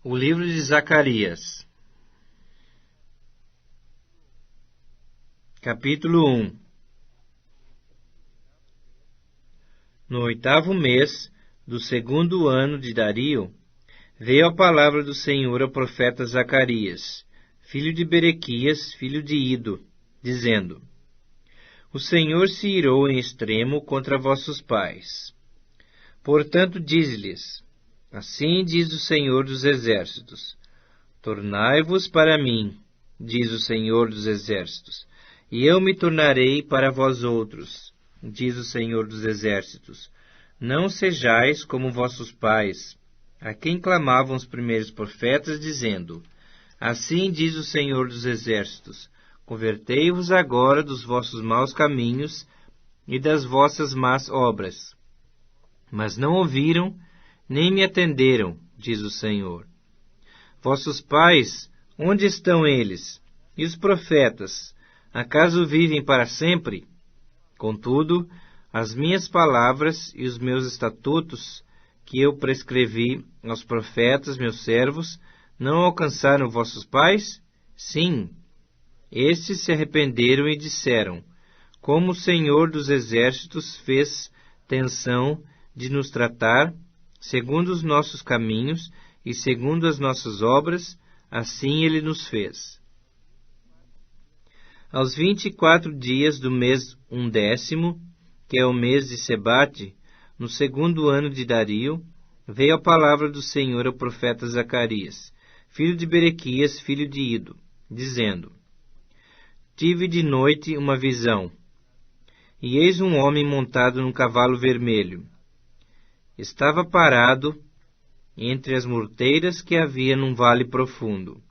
O livro de Zacarias. Capítulo 1. No 8º mês do 2º ano de Dario, veio a palavra do Senhor ao profeta Zacarias, filho de Berequias, filho de Ido, dizendo: O Senhor se irou em extremo contra vossos pais. Portanto, diz-lhes: Assim diz o Senhor dos Exércitos: Tornai-vos para mim, diz o Senhor dos Exércitos, e eu me tornarei para vós outros, diz o Senhor dos Exércitos. Não sejais como vossos pais, a quem clamavam os primeiros profetas, dizendo: Assim diz o Senhor dos Exércitos: Convertei-vos agora dos vossos maus caminhos e das vossas más obras. Mas não ouviram, nem me atenderam, diz o Senhor. Vossos pais, onde estão eles? E os profetas, acaso vivem para sempre? Contudo, as minhas palavras e os meus estatutos, que eu prescrevi aos profetas, meus servos, não alcançaram vossos pais? Sim. Estes se arrependeram e disseram: Como o Senhor dos Exércitos fez tenção de nos tratar, segundo os nossos caminhos e segundo as nossas obras, assim ele nos fez. Aos 24 dias do mês 11º, que é o mês de Sebate, no 2º ano de Dario, veio a palavra do Senhor ao profeta Zacarias, filho de Berequias, filho de Ido, dizendo: Tive de noite uma visão, e eis um homem montado num cavalo vermelho. Estava parado entre as murteiras que havia num vale profundo.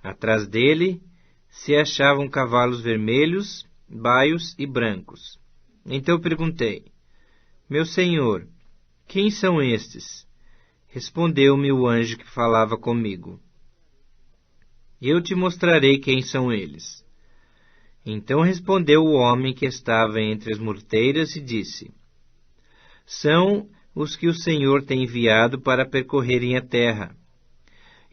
Atrás dele se achavam cavalos vermelhos, baios e brancos. Então perguntei: Meu senhor, quem são estes? Respondeu-me o anjo que falava comigo: Eu te mostrarei quem são eles. Então respondeu o homem que estava entre as murteiras e disse: São os que o Senhor tem enviado para percorrerem a terra.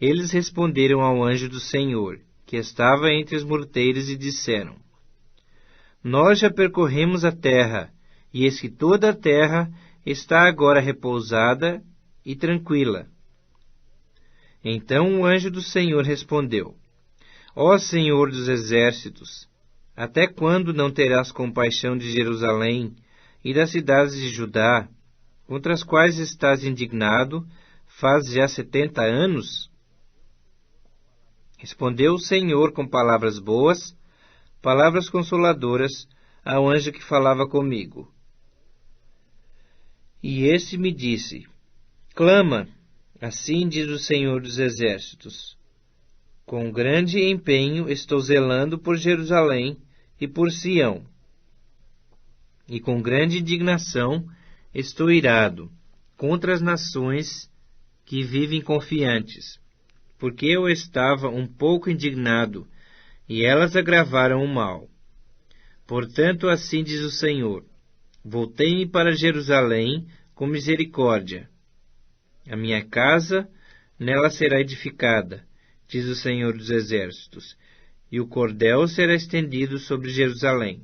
Eles responderam ao anjo do Senhor, que estava entre as murteiras, e disseram: Nós já percorremos a terra, e eis que toda a terra está agora repousada e tranquila. Então o anjo do Senhor respondeu: Ó Senhor dos Exércitos, até quando não terás compaixão de Jerusalém e das cidades de Judá, contra as quais estás indignado, faz já 70 anos? Respondeu o Senhor com palavras boas, palavras consoladoras, ao anjo que falava comigo. E este me disse: Clama, assim diz o Senhor dos Exércitos. Com grande empenho estou zelando por Jerusalém e por Sião, e com grande indignação estou irado contra as nações que vivem confiantes, porque eu estava um pouco indignado, e elas agravaram o mal. Portanto, assim diz o Senhor: Voltei-me para Jerusalém com misericórdia. A minha casa nela será edificada, diz o Senhor dos Exércitos, e o cordel será estendido sobre Jerusalém.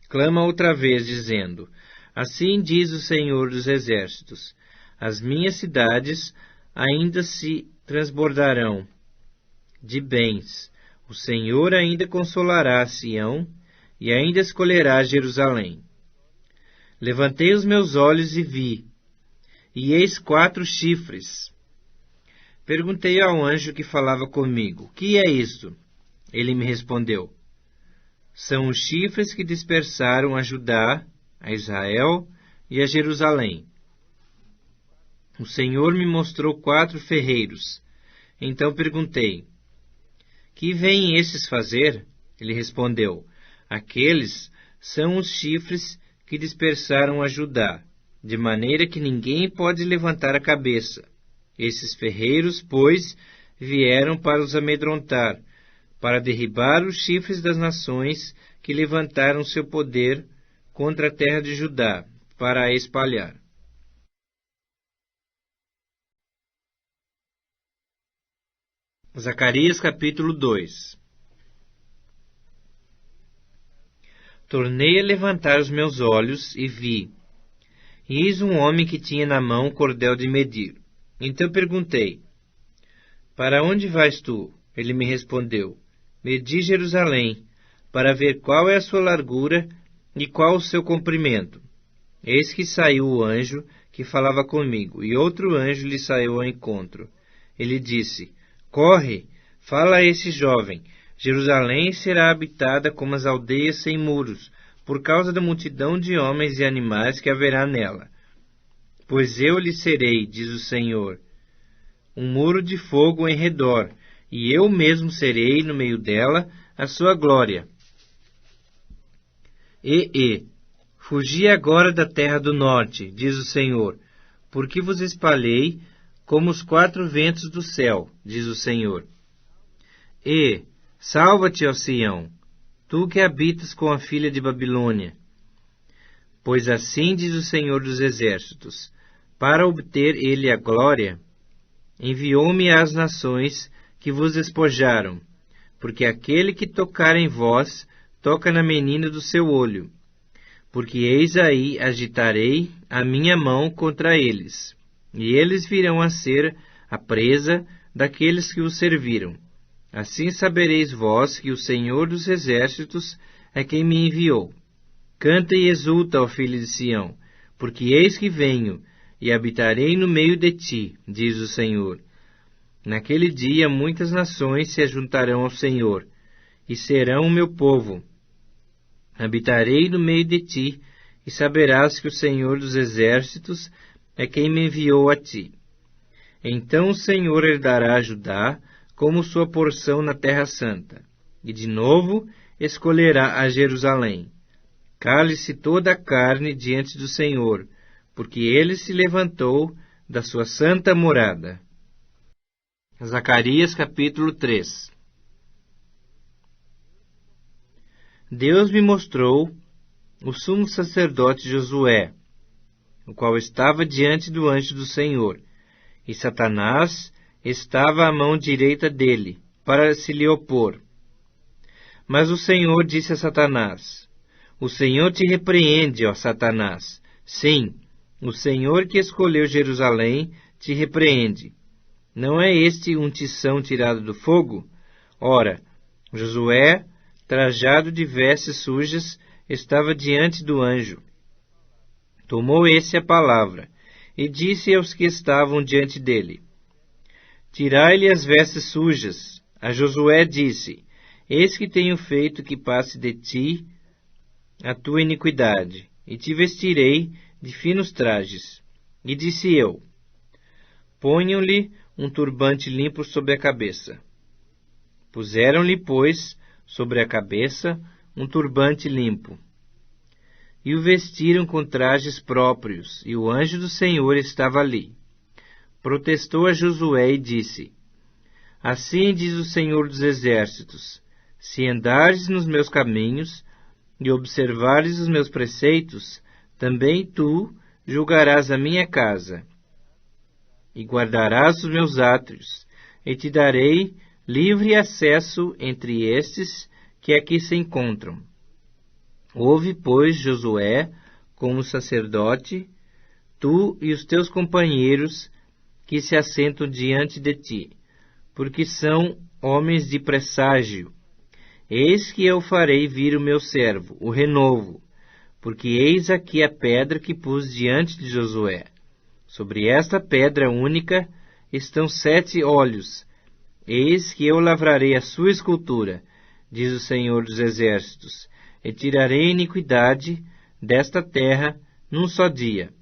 Clama outra vez, dizendo: Assim diz o Senhor dos Exércitos: As minhas cidades ainda se transbordarão de bens. O Senhor ainda consolará Sião e ainda escolherá Jerusalém. Levantei os meus olhos e vi, e eis 4 chifres. Perguntei ao anjo que falava comigo: Que é isto? Ele me respondeu: São os chifres que dispersaram a Judá, a Israel e a Jerusalém. O Senhor me mostrou 4 ferreiros. Então perguntei: Que vêm estes fazer? Ele respondeu: Aqueles são os chifres que dispersaram a Judá, de maneira que ninguém pode levantar a cabeça. Esses ferreiros, pois, vieram para os amedrontar, para derribar os chifres das nações que levantaram seu poder contra a terra de Judá, para a espalhar. Zacarias capítulo 2. Tornei a levantar os meus olhos e vi, e eis um homem que tinha na mão um cordel de medir. Então perguntei, para onde vais tu? Ele me respondeu, medi Jerusalém, para ver qual é a sua largura e qual o seu comprimento. Eis que saiu o anjo que falava comigo, e outro anjo lhe saiu ao encontro. Ele disse, corre, fala a esse jovem, Jerusalém será habitada como as aldeias sem muros, por causa da multidão de homens e animais que haverá nela. Pois eu lhe serei, diz o Senhor, um muro de fogo em redor, e eu mesmo serei no meio dela a sua glória. Fugi agora da terra do norte, diz o Senhor, porque vos espalhei como os quatro ventos do céu, diz o Senhor. Salva-te, ó Sião, tu que habitas com a filha de Babilônia. Pois assim diz o Senhor dos Exércitos, para obter ele a glória, enviou-me às nações que vos despojaram, porque aquele que tocar em vós, toca na menina do seu olho. Porque eis aí agitarei a minha mão contra eles, e eles virão a ser a presa daqueles que os serviram. Assim sabereis vós que o Senhor dos Exércitos é quem me enviou. Canta e exulta, ó filho de Sião, porque eis que venho, e habitarei no meio de ti, diz o Senhor. Naquele dia muitas nações se ajuntarão ao Senhor, e serão o meu povo. Habitarei no meio de ti, e saberás que o Senhor dos Exércitos é quem me enviou a ti. Então o Senhor herdará Judá como sua porção na Terra Santa, e de novo escolherá a Jerusalém. Cale-se toda a carne diante do Senhor, porque ele se levantou da sua santa morada. Zacarias capítulo 3. Deus me mostrou o sumo sacerdote Josué, o qual estava diante do anjo do Senhor, e Satanás estava à mão direita dele, para se lhe opor. Mas o Senhor disse a Satanás, o Senhor te repreende, ó Satanás. Sim, o Senhor que escolheu Jerusalém te repreende. Não é este um tição tirado do fogo? Ora, Josué, trajado de vestes sujas, estava diante do anjo. Tomou esse a palavra, e disse aos que estavam diante dele, tirai-lhe as vestes sujas. A Josué disse, eis que tenho feito que passe de ti a tua iniquidade, e te vestirei de finos trajes. E disse eu, ponham-lhe um turbante limpo sobre a cabeça. Puseram-lhe, pois, sobre a cabeça um turbante limpo, e o vestiram com trajes próprios, e o anjo do Senhor estava ali. Protestou a Josué e disse, assim diz o Senhor dos Exércitos, se andares nos meus caminhos e observares os meus preceitos, também tu julgarás a minha casa, e guardarás os meus átrios, e te darei livre acesso entre estes que aqui se encontram. Ouve, pois, Josué, como sacerdote, tu e os teus companheiros que se assentam diante de ti, porque são homens de presságio. Eis que eu farei vir o meu servo, o renovo, porque eis aqui a pedra que pus diante de Josué. Sobre esta pedra única estão 7 olhos. Eis que eu lavrarei a sua escultura, diz o Senhor dos Exércitos, e tirarei a iniquidade desta terra num só dia.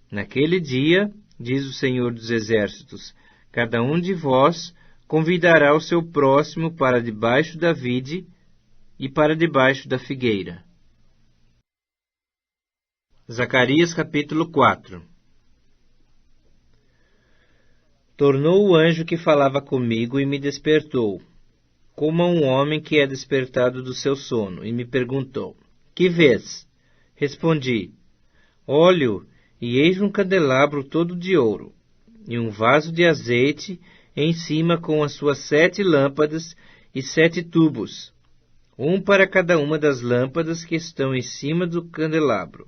Naquele dia, diz o Senhor dos Exércitos, cada um de vós convidará o seu próximo para debaixo da vide e para debaixo da figueira. Zacarias capítulo 4. Tornou o anjo que falava comigo e me despertou, como a um homem que é despertado do seu sono, e me perguntou, que vês? Respondi, olho, e eis um candelabro todo de ouro, e um vaso de azeite em cima com as suas 7 lâmpadas e 7 tubos, um para cada uma das lâmpadas que estão em cima do candelabro.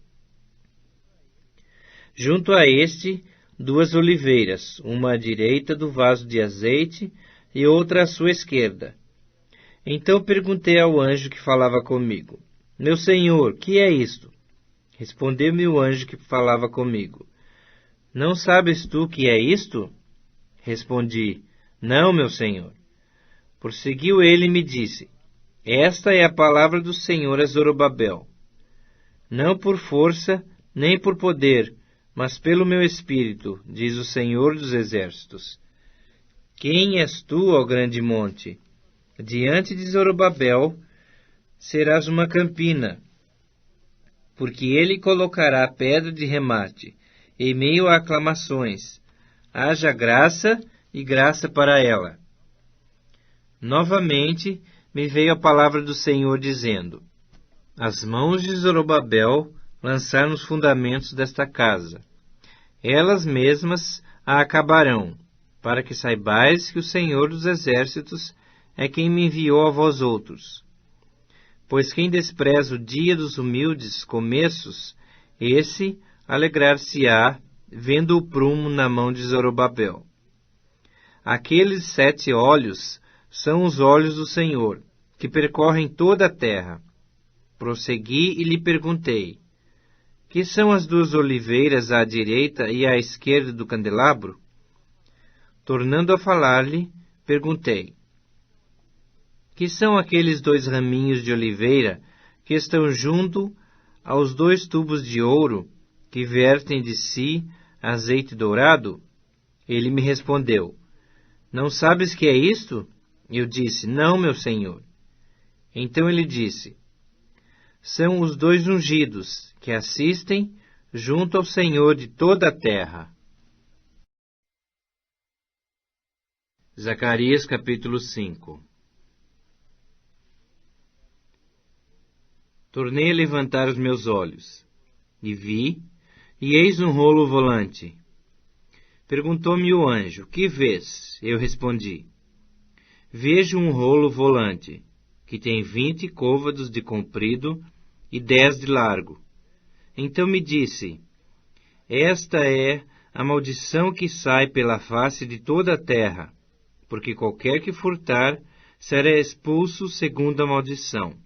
Junto a este, 2 oliveiras, uma à direita do vaso de azeite e outra à sua esquerda. Então perguntei ao anjo que falava comigo: Meu senhor, que é isto? Respondeu-me o anjo que falava comigo: Não sabes tu que é isto? Respondi: Não, meu senhor. Prosseguiu ele e me disse: Esta é a palavra do Senhor a Zorobabel. Não por força, nem por poder, mas pelo meu espírito, diz o Senhor dos Exércitos. Quem és tu, ó grande monte? Diante de Zorobabel serás uma campina, porque ele colocará a pedra de remate, em meio a aclamações. Haja graça e graça para ela. Novamente me veio a palavra do Senhor dizendo: As mãos de Zorobabel lançaram os fundamentos desta casa. Elas mesmas a acabarão, para que saibais que o Senhor dos Exércitos é quem me enviou a vós outros. Pois quem despreza o dia dos humildes começos, esse alegrar-se-á, vendo o prumo na mão de Zorobabel. Aqueles 7 olhos são os olhos do Senhor, que percorrem toda a terra. Prossegui e lhe perguntei: Que são as 2 oliveiras à direita e à esquerda do candelabro? Tornando a falar-lhe, perguntei: Que são aqueles 2 raminhos de oliveira que estão junto aos 2 tubos de ouro que vertem de si azeite dourado? Ele me respondeu: Não sabes que é isto? Eu disse: Não, meu senhor. Então ele disse: São os 2 ungidos que assistem junto ao Senhor de toda a terra. Zacarias capítulo 5. Tornei a levantar os meus olhos, e vi, e eis um rolo volante. Perguntou-me o anjo: Que vês? Eu respondi: Vejo um rolo volante, que tem 20 côvados de comprido e 10 de largo. Então me disse: Esta é a maldição que sai pela face de toda a terra, porque qualquer que furtar será expulso segundo a maldição,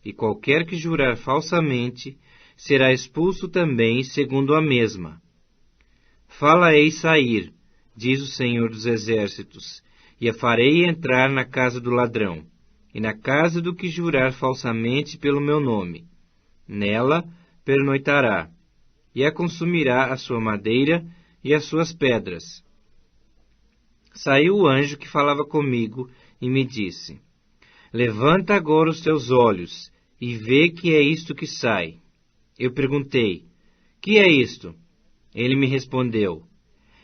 e qualquer que jurar falsamente será expulso também segundo a mesma. Fala-ei sair, diz o Senhor dos Exércitos, e a farei entrar na casa do ladrão, e na casa do que jurar falsamente pelo meu nome. Nela pernoitará, e a consumirá a sua madeira e as suas pedras. Saiu o anjo que falava comigo e me disse: Levanta agora os teus olhos e vê que é isto que sai. Eu perguntei: Que é isto? Ele me respondeu: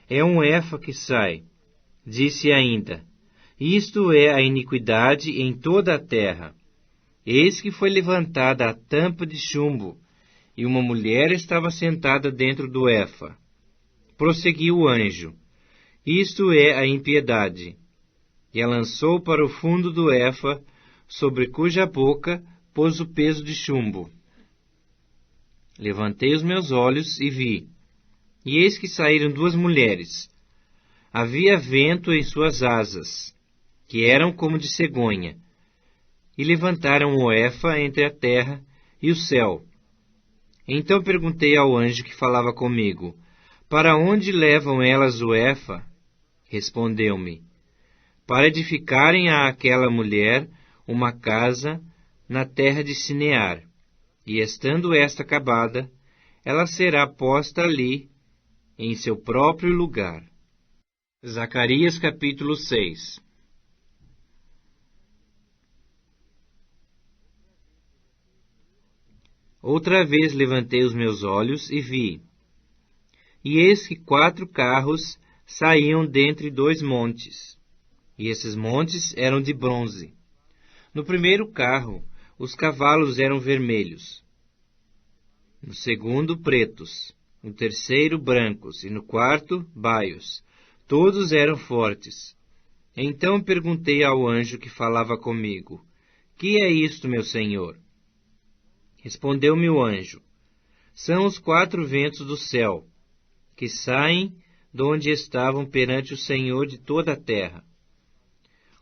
É um efa que sai. Disse ainda: Isto é a iniquidade em toda a terra. Eis que foi levantada a tampa de chumbo, e uma mulher estava sentada dentro do efa. Prosseguiu o anjo: Isto é a impiedade. E a lançou para o fundo do efa, sobre cuja boca pôs o peso de chumbo. Levantei os meus olhos e vi, e eis que saíram 2 mulheres. Havia vento em suas asas, que eram como de cegonha, e levantaram o efa entre a terra e o céu. Então perguntei ao anjo que falava comigo: Para onde levam elas o efa? Respondeu-me: Para edificarem a aquela mulher uma casa na terra de Sinear, e estando esta acabada, ela será posta ali, em seu próprio lugar. Zacarias capítulo 6. Outra vez levantei os meus olhos e vi, e eis que 4 carros saíam dentre 2 montes, e esses montes eram de bronze. No primeiro carro, os cavalos eram vermelhos, no segundo, pretos, no terceiro, brancos, e no quarto, baios. Todos eram fortes. Então perguntei ao anjo que falava comigo: Que é isto, meu senhor? Respondeu-me o anjo: São os 4 ventos do céu, que saem de onde estavam perante o Senhor de toda a terra.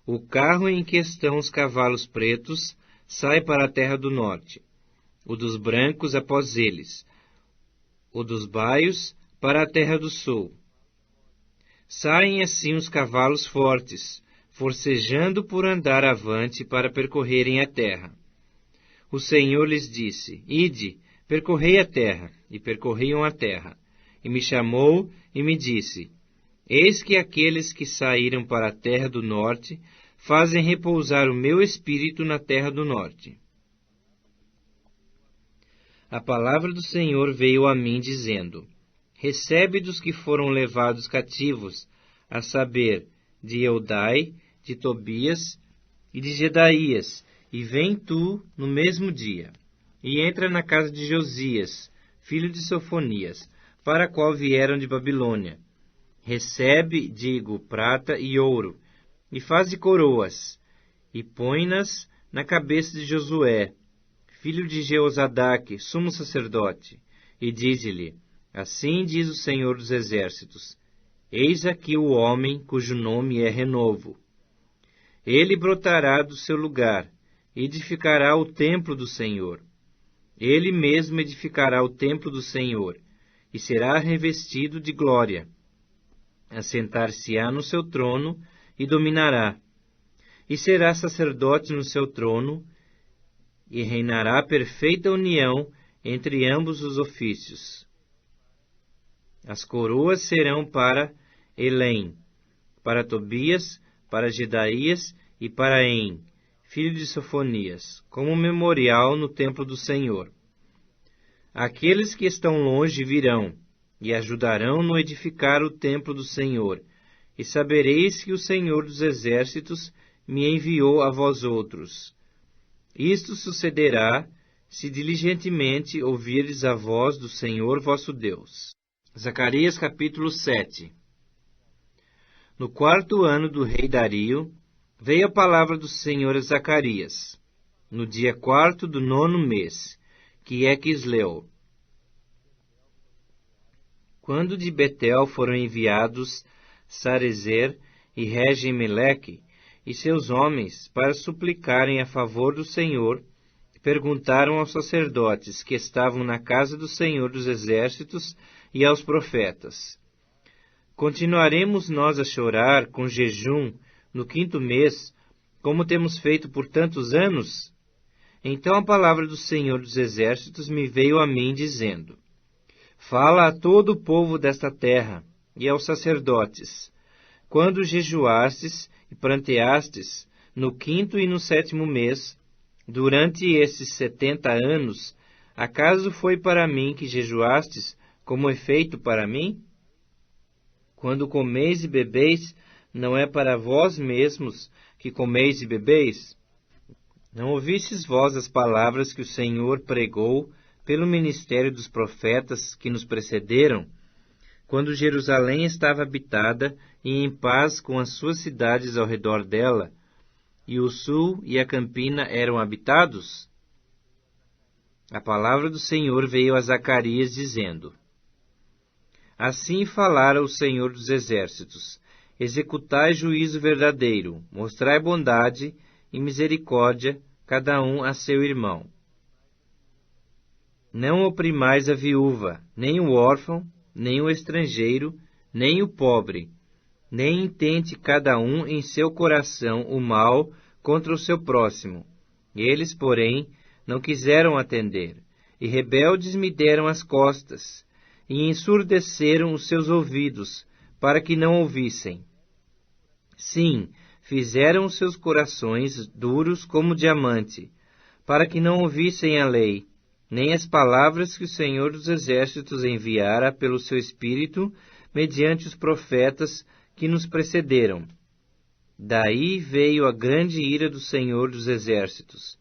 O carro em que estão os cavalos pretos sai para a terra do norte, o dos brancos após eles, o dos baios para a terra do sul. Saem assim os cavalos fortes, forcejando por andar avante para percorrerem a terra. O Senhor lhes disse: Ide, percorrei a terra, e percorriam a terra. E me chamou e me disse: Eis que aqueles que saíram para a terra do norte fazem repousar o meu espírito na terra do norte. A palavra do Senhor veio a mim dizendo: Recebe dos que foram levados cativos, a saber, de Eudai, de Tobias e de Jedaías, e vem tu no mesmo dia, e entra na casa de Josias, filho de Sofonias, para a qual vieram de Babilônia. Recebe, digo, prata e ouro, e faze coroas, e põe-nas na cabeça de Josué, filho de Jeozadaque, sumo sacerdote, e dize-lhe: Assim diz o Senhor dos Exércitos: Eis aqui o homem cujo nome é Renovo. Ele brotará do seu lugar, edificará o templo do Senhor. Ele mesmo edificará o templo do Senhor, e será revestido de glória. Assentar-se-á no seu trono, e dominará. E será sacerdote no seu trono, e reinará perfeita união entre ambos os ofícios. As coroas serão para Elém, para Tobias, para Jedaías e para En, filho de Sofonias, como memorial no templo do Senhor. Aqueles que estão longe virão, e ajudarão no edificar o templo do Senhor, e sabereis que o Senhor dos Exércitos me enviou a vós outros. Isto sucederá se diligentemente ouvirdes a voz do Senhor vosso Deus. Zacarias capítulo 7. No 4º ano do rei Dario, veio a palavra do Senhor a Zacarias, no dia 4º do 9º mês, que é Quisleu. Quando de Betel foram enviados Sarezer e Regem-Meleque e seus homens para suplicarem a favor do Senhor, perguntaram aos sacerdotes que estavam na casa do Senhor dos Exércitos e aos profetas: Continuaremos nós a chorar com jejum no 5º mês, como temos feito por tantos anos? Então a palavra do Senhor dos Exércitos me veio a mim, dizendo: Fala a todo o povo desta terra e aos sacerdotes: Quando jejuastes e pranteastes, no 5º e no 7º mês, durante esses 70 anos, acaso foi para mim que jejuastes, como é feito para mim? Quando comeis e bebeis, não é para vós mesmos que comeis e bebeis? Não ouvistes vós as palavras que o Senhor pregou pelo ministério dos profetas que nos precederam, quando Jerusalém estava habitada e em paz com as suas cidades ao redor dela, e o sul e a campina eram habitados? A palavra do Senhor veio a Zacarias, dizendo: Assim falara o Senhor dos Exércitos: Executai juízo verdadeiro, mostrai bondade e misericórdia, cada um a seu irmão. Não oprimais a viúva, nem o órfão, nem o estrangeiro, nem o pobre, nem intente cada um em seu coração o mal contra o seu próximo. Eles, porém, não quiseram atender, e rebeldes me deram as costas, e ensurdeceram os seus ouvidos, para que não ouvissem. Sim, fizeram os seus corações duros como diamante, para que não ouvissem a lei, nem as palavras que o Senhor dos Exércitos enviara pelo seu Espírito, mediante os profetas que nos precederam. Daí veio a grande ira do Senhor dos Exércitos.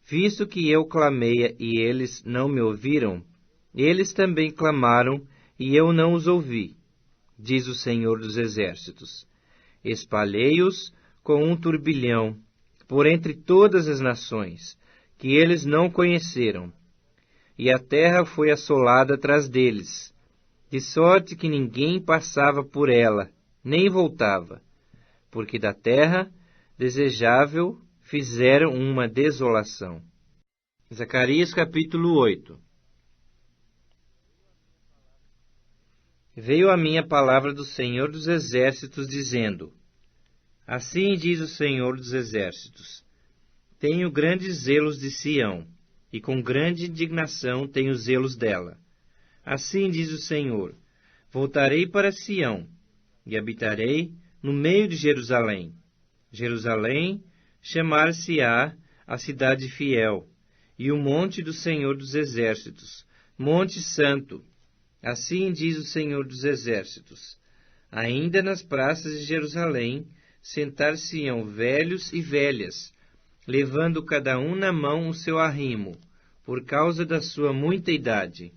Visto que eu clamei e eles não me ouviram, eles também clamaram e eu não os ouvi, diz o Senhor dos Exércitos. espalhei-os com um turbilhão por entre todas as nações, que eles não conheceram. E a terra foi assolada atrás deles, de sorte que ninguém passava por ela, nem voltava, porque da terra desejável fizeram uma desolação. Zacarias capítulo 8. Veio a mim a palavra do Senhor dos Exércitos, dizendo: Assim diz o Senhor dos Exércitos: Tenho grandes zelos de Sião, e com grande indignação tenho zelos dela. Assim diz o Senhor: Voltarei para Sião, e habitarei no meio de Jerusalém. Jerusalém chamar-se-á a cidade fiel, e o monte do Senhor dos Exércitos, monte santo. Assim diz o Senhor dos Exércitos: Ainda nas praças de Jerusalém sentar-se-ão velhos e velhas, levando cada um na mão o seu arrimo, por causa da sua muita idade.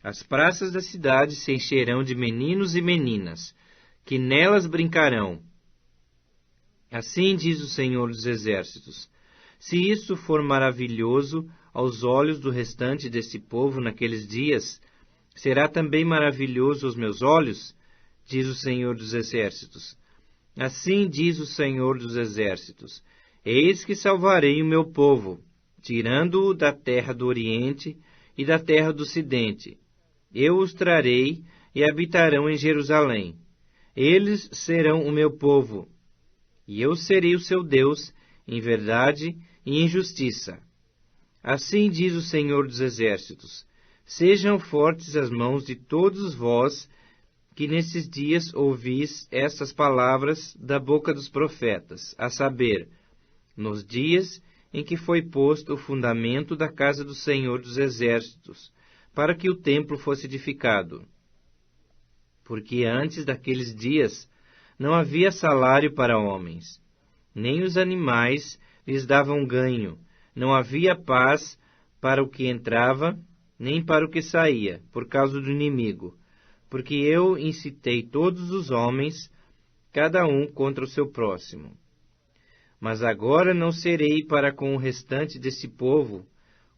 As praças da cidade se encherão de meninos e meninas, que nelas brincarão. Assim diz o Senhor dos Exércitos: Se isso for maravilhoso aos olhos do restante desse povo naqueles dias, será também maravilhoso aos meus olhos? Diz o Senhor dos Exércitos. Assim diz o Senhor dos Exércitos: Eis que salvarei o meu povo, tirando-o da terra do Oriente e da terra do Ocidente. Eu os trarei e habitarão em Jerusalém. Eles serão o meu povo, e eu serei o seu Deus, em verdade e em justiça. Assim diz o Senhor dos Exércitos: Sejam fortes as mãos de todos vós que nesses dias ouvis estas palavras da boca dos profetas, a saber, nos dias em que foi posto o fundamento da casa do Senhor dos Exércitos, para que o templo fosse edificado. Porque antes daqueles dias não havia salário para homens, nem os animais lhes davam ganho, não havia paz para o que entrava, nem para o que saía, por causa do inimigo, porque eu incitei todos os homens, cada um contra o seu próximo. Mas agora não serei para com o restante desse povo,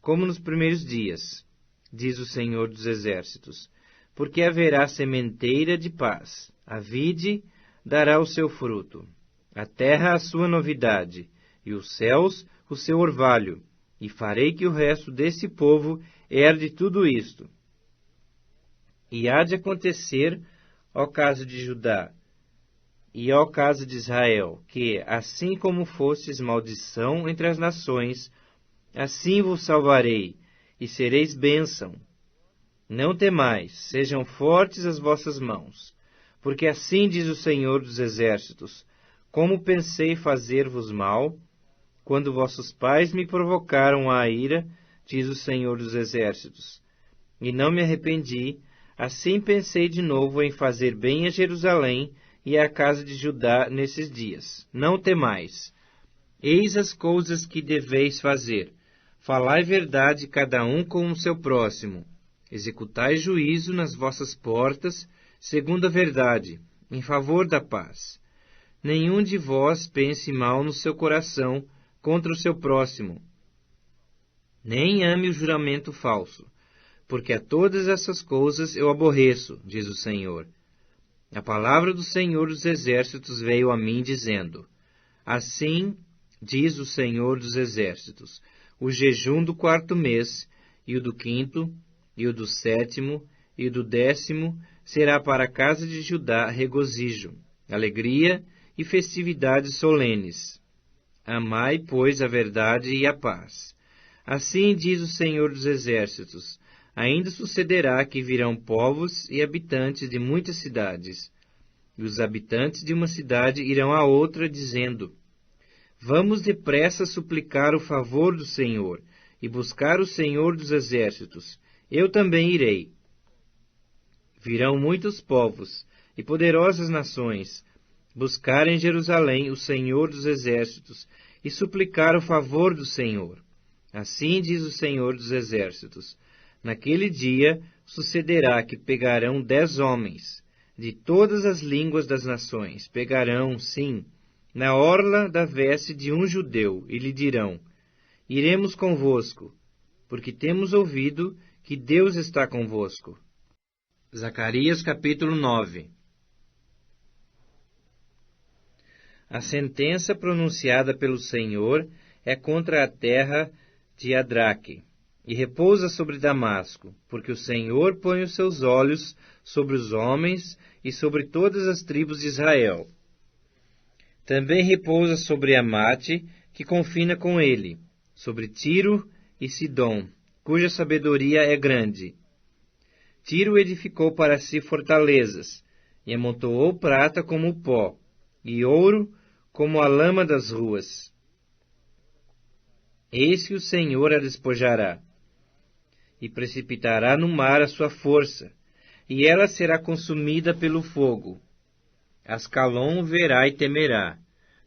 como nos primeiros dias, diz o Senhor dos Exércitos, porque haverá sementeira de paz, a vide dará o seu fruto, a terra a sua novidade, e os céus o seu orvalho, e farei que o resto desse povo herde tudo isto. E há de acontecer, ao caso de Judá, e ao caso de Israel, que, assim como fostes maldição entre as nações, assim vos salvarei, e sereis bênção. Não temais, sejam fortes as vossas mãos, porque assim diz o Senhor dos Exércitos: Como pensei fazer-vos mal, quando vossos pais me provocaram à ira, diz o Senhor dos Exércitos, e não me arrependi, assim pensei de novo em fazer bem a Jerusalém e à casa de Judá nesses dias. Não temais. Eis as coisas que deveis fazer. Falai verdade cada um com o seu próximo. Executai juízo nas vossas portas, segundo a verdade, em favor da paz. Nenhum de vós pense mal no seu coração contra o seu próximo. Nem ame o juramento falso, porque a todas essas coisas eu aborreço, diz o Senhor. A palavra do Senhor dos Exércitos veio a mim, dizendo: Assim diz o Senhor dos Exércitos: O jejum do 4º mês, e o do 5º, e o do 7º, e o do 10º será para a casa de Judá regozijo, alegria e festividades solenes. Amai, pois, a verdade e a paz. Assim diz o Senhor dos Exércitos: Ainda sucederá que virão povos e habitantes de muitas cidades, e os habitantes de uma cidade irão a outra, dizendo: Vamos depressa suplicar o favor do Senhor, e buscar o Senhor dos Exércitos. Eu também irei. Virão muitos povos e poderosas nações, buscar em Jerusalém o Senhor dos Exércitos, e suplicar o favor do Senhor. Assim diz o Senhor dos Exércitos: Naquele dia sucederá que pegarão 10 homens, de todas as línguas das nações pegarão, sim, na orla da veste de um judeu, e lhe dirão: iremos convosco, porque temos ouvido que Deus está convosco. Zacarias capítulo 9. A sentença pronunciada pelo Senhor é contra a terra de Adraque, e repousa sobre Damasco, porque o Senhor põe os seus olhos sobre os homens e sobre todas as tribos de Israel. Também repousa sobre Amate, que confina com ele, sobre Tiro e Sidom, cuja sabedoria é grande. Tiro edificou para si fortalezas, e amontoou prata como o pó, e ouro como a lama das ruas. Eis que o Senhor a despojará, e precipitará no mar a sua força, e ela será consumida pelo fogo. Ascalon verá e temerá,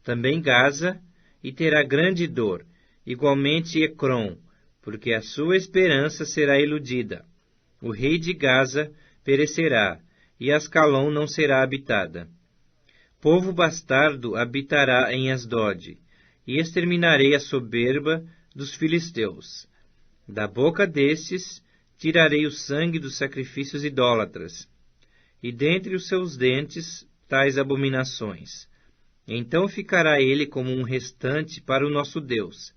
também Gaza, e terá grande dor, igualmente Ecrom, porque a sua esperança será iludida. O rei de Gaza perecerá, e Ascalon não será habitada. Povo bastardo habitará em Asdod, e exterminarei a soberba dos filisteus. Da boca destes tirarei o sangue dos sacrifícios idólatras, e dentre os seus dentes tais abominações. Então ficará ele como um restante para o nosso Deus,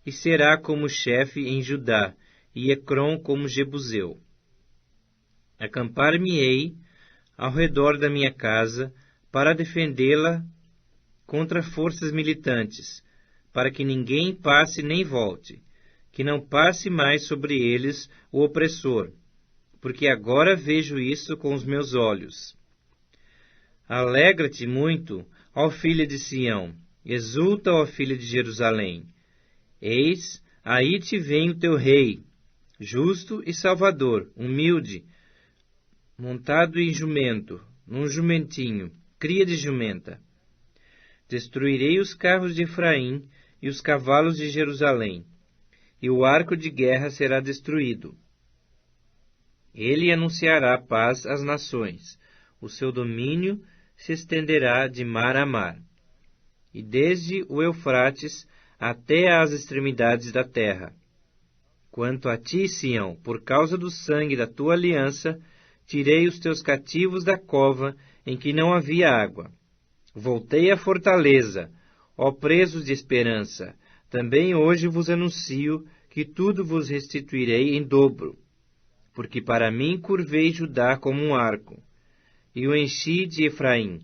e será como chefe em Judá, e Ecrom como Jebuseu. Acampar-me-ei ao redor da minha casa, para defendê-la contra forças militantes, para que ninguém passe nem volte, que não passe mais sobre eles o opressor, porque agora vejo isso com os meus olhos. Alegra-te muito, ó filha de Sião, exulta, ó filha de Jerusalém. Eis, aí te vem o teu rei, justo e salvador, humilde, montado em jumento, num jumentinho, cria de jumenta. Destruirei os carros de Efraim e os cavalos de Jerusalém, e o arco de guerra será destruído. Ele anunciará paz às nações, o seu domínio se estenderá de mar a mar, e desde o Eufrates até às extremidades da terra. Quanto a ti, Sião, por causa do sangue da tua aliança, tirei os teus cativos da cova em que não havia água. Voltei à fortaleza, ó presos de esperança. Também hoje vos anuncio que tudo vos restituirei em dobro. Porque para mim curvei Judá como um arco, e o enchi de Efraim.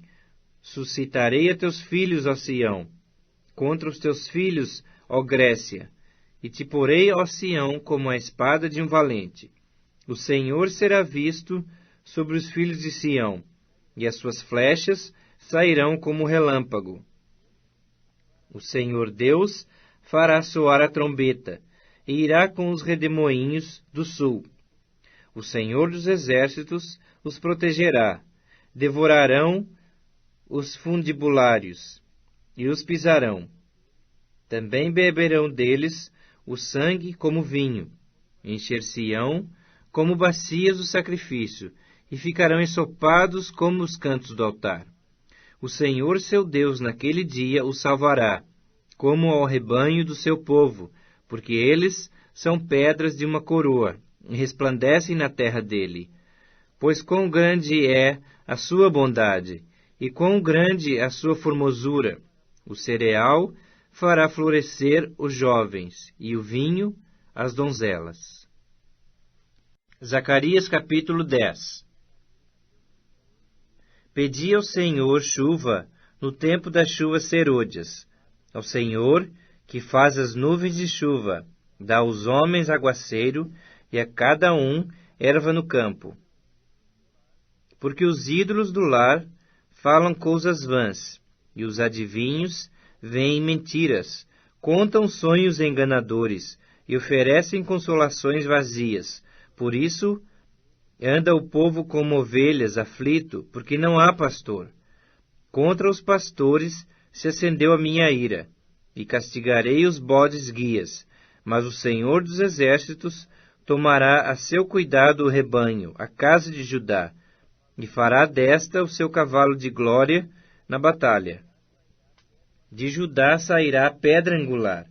Suscitarei a teus filhos, ó Sião, contra os teus filhos, ó Grécia, e te porei, ó Sião, como a espada de um valente. O Senhor será visto sobre os filhos de Sião, e as suas flechas sairão como relâmpago. O Senhor Deus fará soar a trombeta, e irá com os redemoinhos do sul. O Senhor dos exércitos os protegerá, devorarão os fundibulários, e os pisarão. Também beberão deles o sangue como vinho, encher-se-ão como bacias do sacrifício, e ficarão ensopados como os cantos do altar. O Senhor seu Deus naquele dia os salvará, como ao rebanho do seu povo, porque eles são pedras de uma coroa, e resplandecem na terra dele. Pois quão grande é a sua bondade, e quão grande a sua formosura! O cereal fará florescer os jovens, e o vinho as donzelas. Zacarias capítulo 10. Pedi ao Senhor chuva no tempo das chuvas serôdias, ao Senhor que faz as nuvens de chuva, dá aos homens aguaceiro e a cada um erva no campo. Porque os ídolos do lar falam coisas vãs, e os adivinhos veem mentiras, contam sonhos enganadores e oferecem consolações vazias. Por isso, anda o povo como ovelhas, aflito, porque não há pastor. Contra os pastores se acendeu a minha ira, e castigarei os bodes guias, mas o Senhor dos exércitos tomará a seu cuidado o rebanho, a casa de Judá, e fará desta o seu cavalo de glória na batalha. De Judá sairá a pedra angular,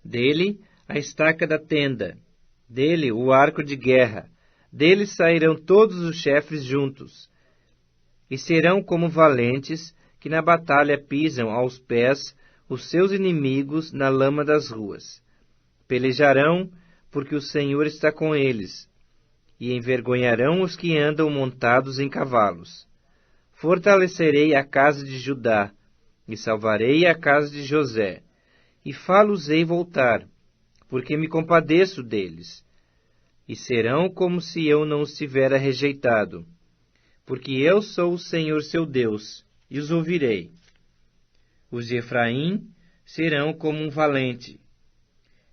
dele a estaca da tenda, dele o arco de guerra, dele sairão todos os chefes juntos, e serão como valentes que na batalha pisam aos pés os seus inimigos na lama das ruas. Pelejarão, porque o Senhor está com eles, e envergonharão os que andam montados em cavalos. Fortalecerei a casa de Judá, e salvarei a casa de José, e fá-los-ei voltar, porque me compadeço deles. E serão como se eu não os tivera rejeitado, porque eu sou o Senhor seu Deus, e os ouvirei. Os de Efraim serão como um valente,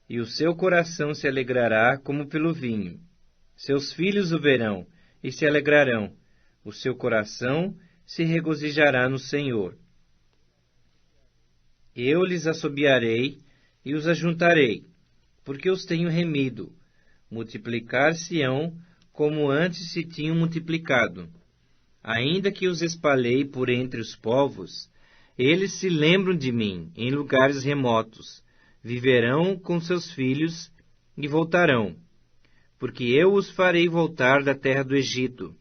e o seu coração se alegrará como pelo vinho. Seus filhos o verão e se alegrarão, o seu coração se regozijará no Senhor. Eu lhes assobiarei e os ajuntarei, porque os tenho remido. Multiplicar-se-ão como antes se tinham multiplicado. Ainda que os espalhei por entre os povos, eles se lembram de mim em lugares remotos, viverão com seus filhos e voltarão, porque eu os farei voltar da terra do Egito,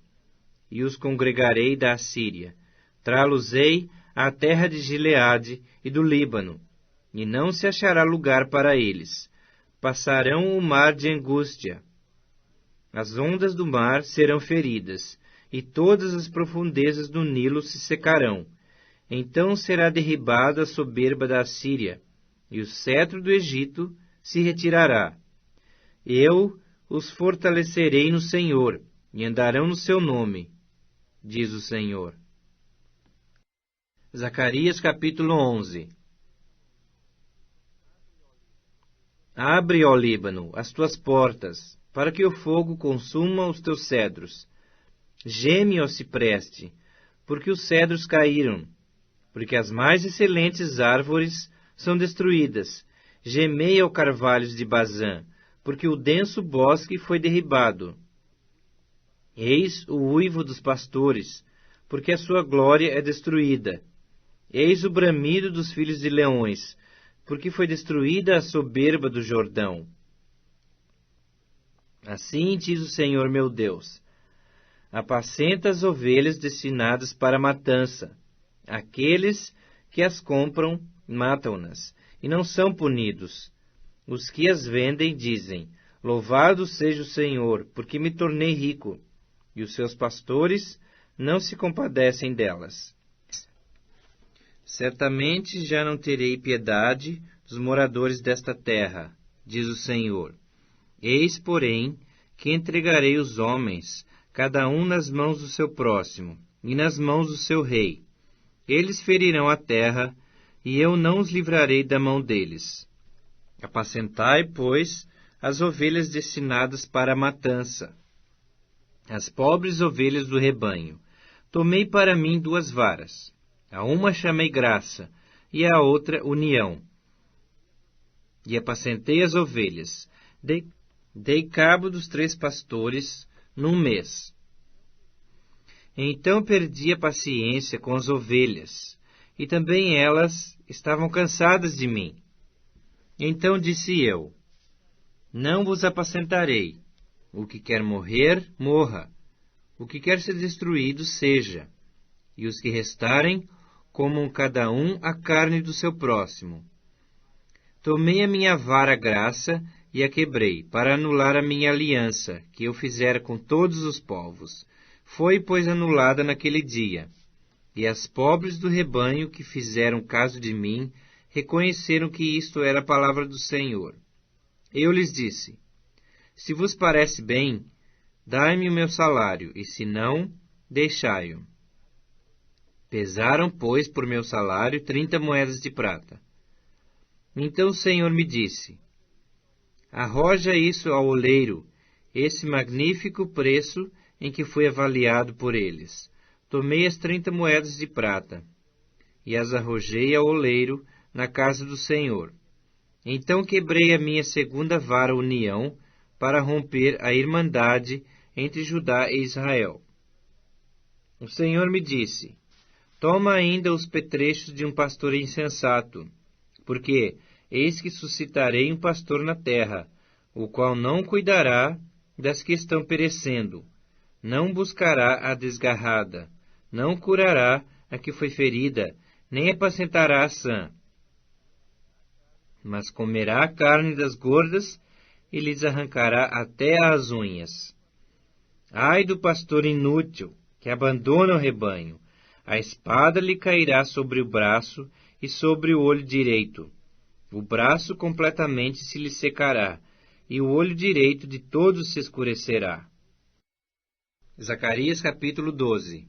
e os congregarei da Assíria. Trá-los-ei à terra de Gileade e do Líbano, e não se achará lugar para eles. Passarão o mar de angústia. As ondas do mar serão feridas, e todas as profundezas do Nilo se secarão. Então será derribada a soberba da Assíria, e o cetro do Egito se retirará. Eu os fortalecerei no Senhor, e andarão no seu nome, diz o Senhor. Zacarias capítulo 11. Abre, ó Líbano, as tuas portas, para que o fogo consuma os teus cedros. Geme, ó cipreste, porque os cedros caíram, porque as mais excelentes árvores são destruídas. Gemei, ó carvalhos de Bazã, porque o denso bosque foi derribado. Eis o uivo dos pastores, porque a sua glória é destruída. Eis o bramido dos filhos de leões, porque foi destruída a soberba do Jordão. Assim diz o Senhor meu Deus: apacenta as ovelhas destinadas para a matança. Aqueles que as compram matam-nas, e não são punidos. Os que as vendem dizem: louvado seja o Senhor, porque me tornei rico. E os seus pastores não se compadecem delas. Certamente já não terei piedade dos moradores desta terra, diz o Senhor. Eis, porém, que entregarei os homens, cada um nas mãos do seu próximo, e nas mãos do seu rei. Eles ferirão a terra, e eu não os livrarei da mão deles. Apacentai, pois, as ovelhas destinadas para a matança, as pobres ovelhas do rebanho. Tomei para mim 2 varas. A uma chamei graça, e a outra união. E apacentei as ovelhas. Dei cabo dos 3 pastores num mês. Então perdi a paciência com as ovelhas, e também elas estavam cansadas de mim. Então disse eu: não vos apacentarei. O que quer morrer, morra. O que quer ser destruído, seja. E os que restarem, comam cada um a carne do seu próximo. Tomei a minha vara graça e a quebrei, para anular a minha aliança, que eu fizera com todos os povos. Foi, pois, anulada naquele dia. E as pobres do rebanho que fizeram caso de mim, reconheceram que isto era a palavra do Senhor. Eu lhes disse: se vos parece bem, dai-me o meu salário, e se não, deixai-o. Pesaram, pois, por meu salário 30 moedas de prata. Então o Senhor me disse: arroja isso ao oleiro, esse magnífico preço em que fui avaliado por eles. Tomei as 30 moedas de prata, e as arrojei ao oleiro na casa do Senhor. Então quebrei a minha 2ª vara união, para romper a irmandade entre Judá e Israel. O Senhor me disse: Toma ainda os petrechos de um pastor insensato, porque eis que suscitarei um pastor na terra, o qual não cuidará das que estão perecendo, não buscará a desgarrada, não curará a que foi ferida, nem apacentará a sã, mas comerá a carne das gordas e lhes arrancará até as unhas. Ai do pastor inútil, que abandona o rebanho, a espada lhe cairá sobre o braço e sobre o olho direito. O braço completamente se lhe secará, e o olho direito de todos se escurecerá. Zacarias capítulo 12.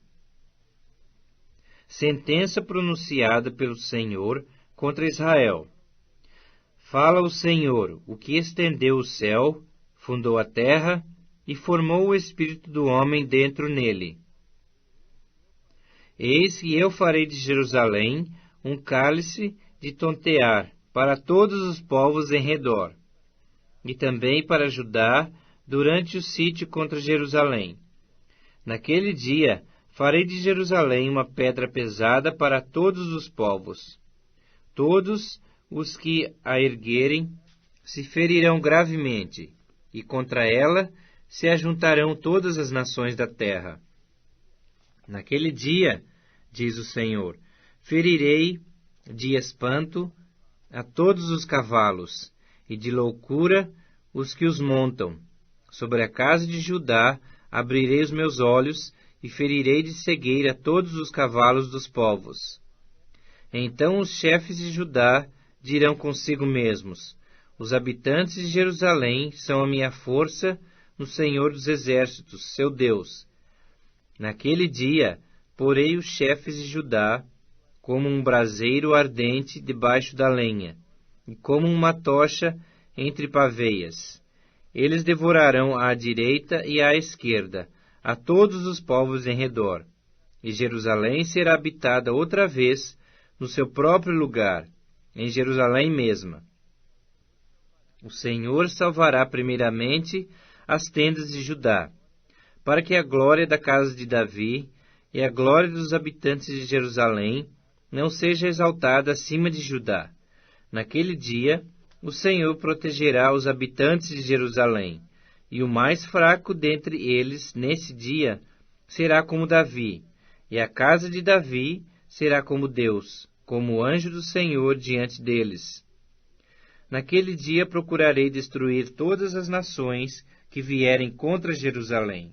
Sentença pronunciada pelo Senhor contra Israel. Fala o Senhor, o que estendeu o céu, fundou a terra e formou o espírito do homem dentro nele. Eis que eu farei de Jerusalém um cálice de tontear para todos os povos em redor, e também para Judá durante o sítio contra Jerusalém. Naquele dia farei de Jerusalém uma pedra pesada para todos os povos. Todos os que a erguerem se ferirão gravemente, e contra ela se ajuntarão todas as nações da terra. Naquele dia, diz o Senhor, ferirei de espanto a todos os cavalos, e de loucura os que os montam. Sobre a casa de Judá abrirei os meus olhos, e ferirei de cegueira todos os cavalos dos povos. Então os chefes de Judá dirão consigo mesmos: os habitantes de Jerusalém são a minha força no Senhor dos Exércitos, seu Deus. Naquele dia, porei os chefes de Judá como um braseiro ardente debaixo da lenha, e como uma tocha entre paveias. Eles devorarão à direita e à esquerda, a todos os povos em redor, e Jerusalém será habitada outra vez no seu próprio lugar, em Jerusalém mesma. O Senhor salvará primeiramente as tendas de Judá, para que a glória da casa de Davi e a glória dos habitantes de Jerusalém não seja exaltada acima de Judá. Naquele dia, o Senhor protegerá os habitantes de Jerusalém, e o mais fraco dentre eles, nesse dia, será como Davi, e a casa de Davi será como Deus, como o anjo do Senhor diante deles. Naquele dia procurarei destruir todas as nações que vierem contra Jerusalém.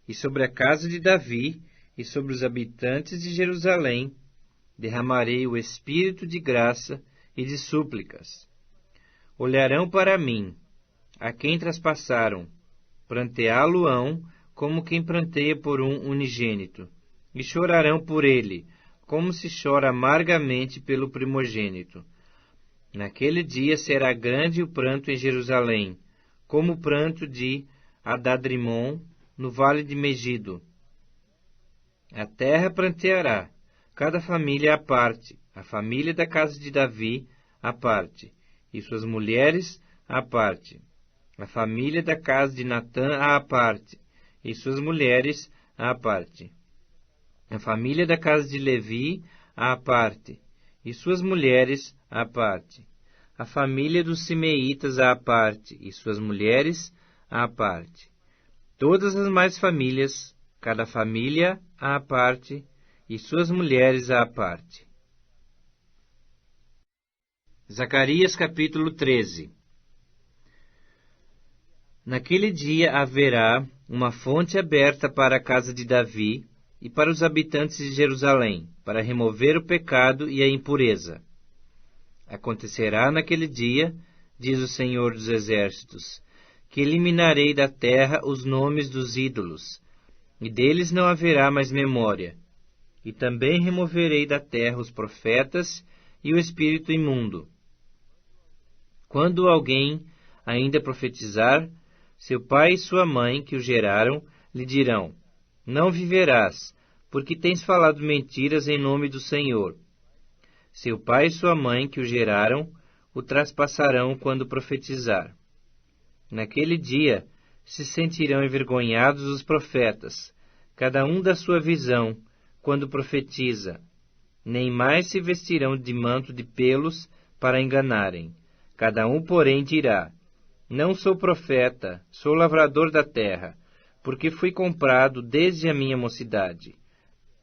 E sobre a casa de Davi e sobre os habitantes de Jerusalém derramarei o espírito de graça e de súplicas. Olharão para mim, a quem traspassaram, pranteá-lo-ão como quem pranteia por um unigênito, e chorarão por ele, como se chora amargamente pelo primogênito. Naquele dia será grande o pranto em Jerusalém, como o pranto de Adadrimon no vale de Megido. A terra pranteará, cada família à parte, a família da casa de Davi à parte, e suas mulheres à parte, a família da casa de Natã à parte, e suas mulheres à parte, a família da casa de Levi à parte, e suas mulheres à parte, a família dos Simeitas à parte, e suas mulheres à parte, todas as mais famílias, cada família à parte, e suas mulheres à parte. Zacarias capítulo 13. Naquele dia haverá uma fonte aberta para a casa de Davi e para os habitantes de Jerusalém, para remover o pecado e a impureza. Acontecerá naquele dia, diz o Senhor dos Exércitos, que eliminarei da terra os nomes dos ídolos, e deles não haverá mais memória. E também removerei da terra os profetas e o espírito imundo. Quando alguém ainda profetizar, seu pai e sua mãe, que o geraram, lhe dirão: não viverás, porque tens falado mentiras em nome do Senhor. Seu pai e sua mãe, que o geraram, o traspassarão quando profetizar. Naquele dia se sentirão envergonhados os profetas, cada um da sua visão, quando profetiza. Nem mais se vestirão de manto de pelos para enganarem. Cada um, porém, dirá: Não sou profeta, sou lavrador da terra, porque fui comprado desde a minha mocidade.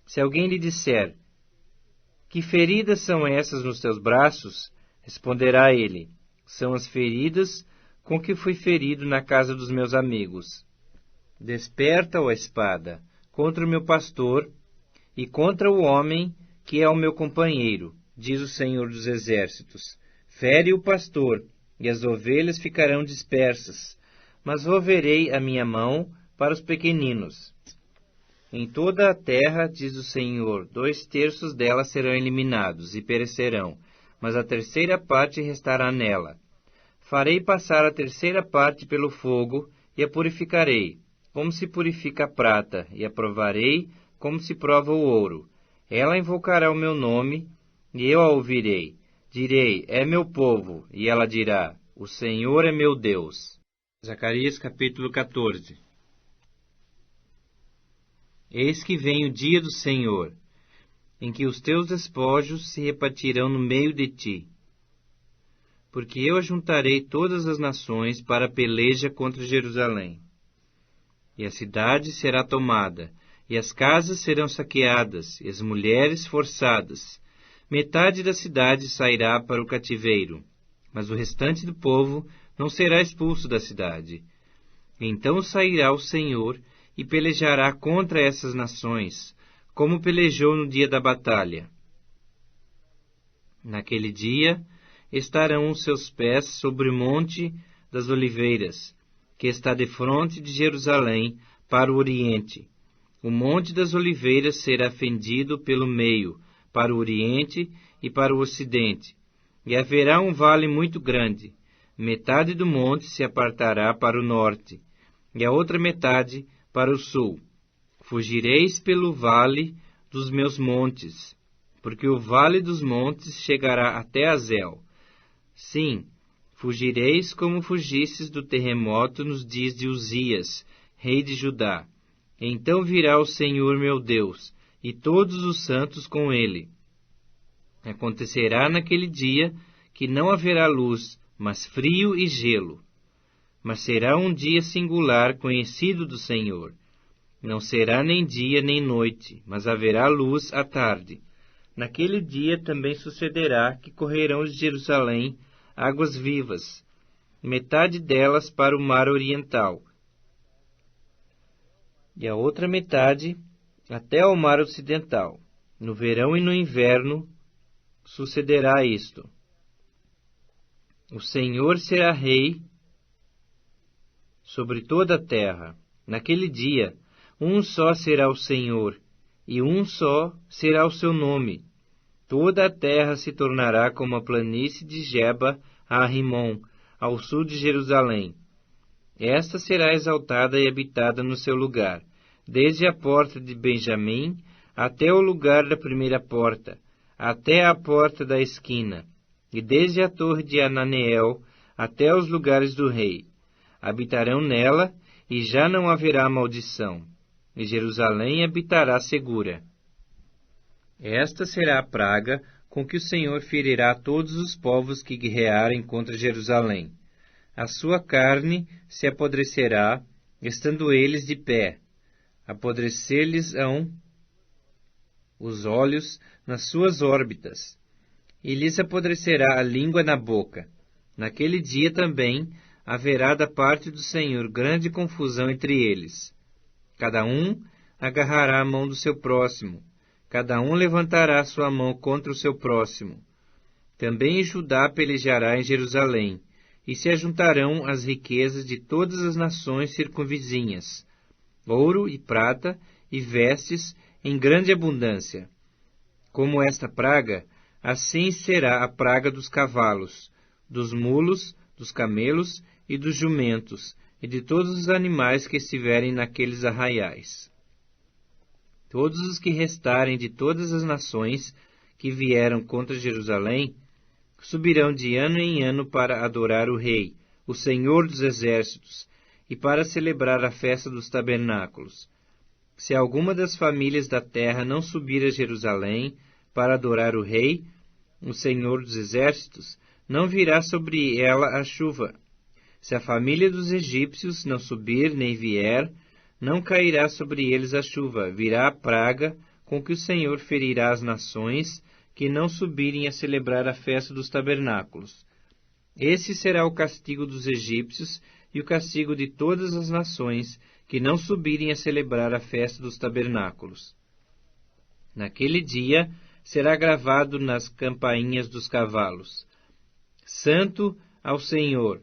Se alguém lhe disser: Que feridas são essas nos teus braços? Responderá ele: São as feridas com que fui ferido na casa dos meus amigos. Desperta, ó espada, contra o meu pastor e contra o homem que é o meu companheiro, diz o Senhor dos Exércitos. Fere o pastor, e as ovelhas ficarão dispersas, mas volverei a minha mão para os pequeninos. Em toda a terra, diz o Senhor, 2/3 dela serão eliminados e perecerão, mas a 3ª parte restará nela. Farei passar a 3ª parte pelo fogo e a purificarei, como se purifica a prata, e a provarei como se prova o ouro. Ela invocará o meu nome, e eu a ouvirei. Direi: É meu povo, e ela dirá: O Senhor é meu Deus. Zacarias capítulo 14. Eis que vem o dia do Senhor, em que os teus despojos se repartirão no meio de ti. Porque eu ajuntarei todas as nações para a peleja contra Jerusalém. E a cidade será tomada, e as casas serão saqueadas, e as mulheres forçadas. Metade da cidade sairá para o cativeiro, mas o restante do povo não será expulso da cidade. Então sairá o Senhor e pelejará contra essas nações, como pelejou no dia da batalha. Naquele dia estarão os seus pés sobre o monte das oliveiras, que está defronte de Jerusalém para o oriente. O monte das oliveiras será fendido pelo meio, para o oriente e para o ocidente, e haverá um vale muito grande. Metade do monte se apartará para o norte, e a outra metade para o sul. Fugireis pelo vale dos meus montes, porque o vale dos montes chegará até Azel. Sim, fugireis como fugistes do terremoto nos dias de Uzias, rei de Judá. Então virá o Senhor meu Deus, e todos os santos com ele. Acontecerá naquele dia que não haverá luz, mas frio e gelo. Mas será um dia singular, conhecido do Senhor. Não será nem dia nem noite, mas haverá luz à tarde. Naquele dia também sucederá que correrão de Jerusalém águas vivas, metade delas para o mar oriental, e a outra metade até ao mar ocidental. No verão e no inverno sucederá isto. O Senhor será rei sobre toda a terra. Naquele dia, um só será o Senhor, e um só será o seu nome. Toda a terra se tornará como a planície de Geba a Rimon, ao sul de Jerusalém. Esta será exaltada e habitada no seu lugar, desde a porta de Benjamim até o lugar da primeira porta, até a porta da esquina, e desde a torre de Ananeel até os lugares do rei. Habitarão nela, e já não haverá maldição, e Jerusalém habitará segura. Esta será a praga com que o Senhor ferirá todos os povos que guerrearem contra Jerusalém. A sua carne se apodrecerá, estando eles de pé. Apodrecer-lhes-ão os olhos nas suas órbitas, e lhes apodrecerá a língua na boca. Naquele dia também haverá da parte do Senhor grande confusão entre eles. Cada um agarrará a mão do seu próximo, cada um levantará sua mão contra o seu próximo. Também Judá pelejará em Jerusalém, e se ajuntarão as riquezas de todas as nações circunvizinhas, ouro e prata e vestes em grande abundância. Como esta praga, assim será a praga dos cavalos, dos mulos, dos camelos e dos jumentos, e de todos os animais que estiverem naqueles arraiais. Todos os que restarem de todas as nações que vieram contra Jerusalém subirão de ano em ano para adorar o Rei, o Senhor dos Exércitos, e para celebrar a festa dos tabernáculos. Se alguma das famílias da terra não subir a Jerusalém para adorar o rei, o Senhor dos Exércitos, não virá sobre ela a chuva. Se a família dos egípcios não subir nem vier, não cairá sobre eles a chuva, virá a praga com que o Senhor ferirá as nações que não subirem a celebrar a festa dos tabernáculos. Esse será o castigo dos egípcios e o castigo de todas as nações que não subirem a celebrar a festa dos tabernáculos. Naquele dia será gravado nas campainhas dos cavalos: Santo ao Senhor,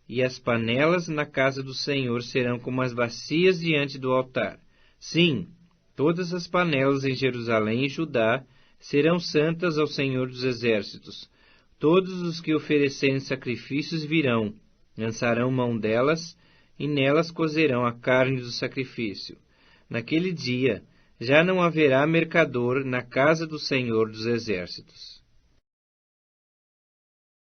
e as panelas na casa do Senhor serão como as bacias diante do altar. Sim, todas as panelas em Jerusalém e Judá serão santas ao Senhor dos Exércitos. Todos os que oferecerem sacrifícios virão, lançarão mão delas, e nelas cozerão a carne do sacrifício. Naquele dia já não haverá mercador na casa do Senhor dos Exércitos.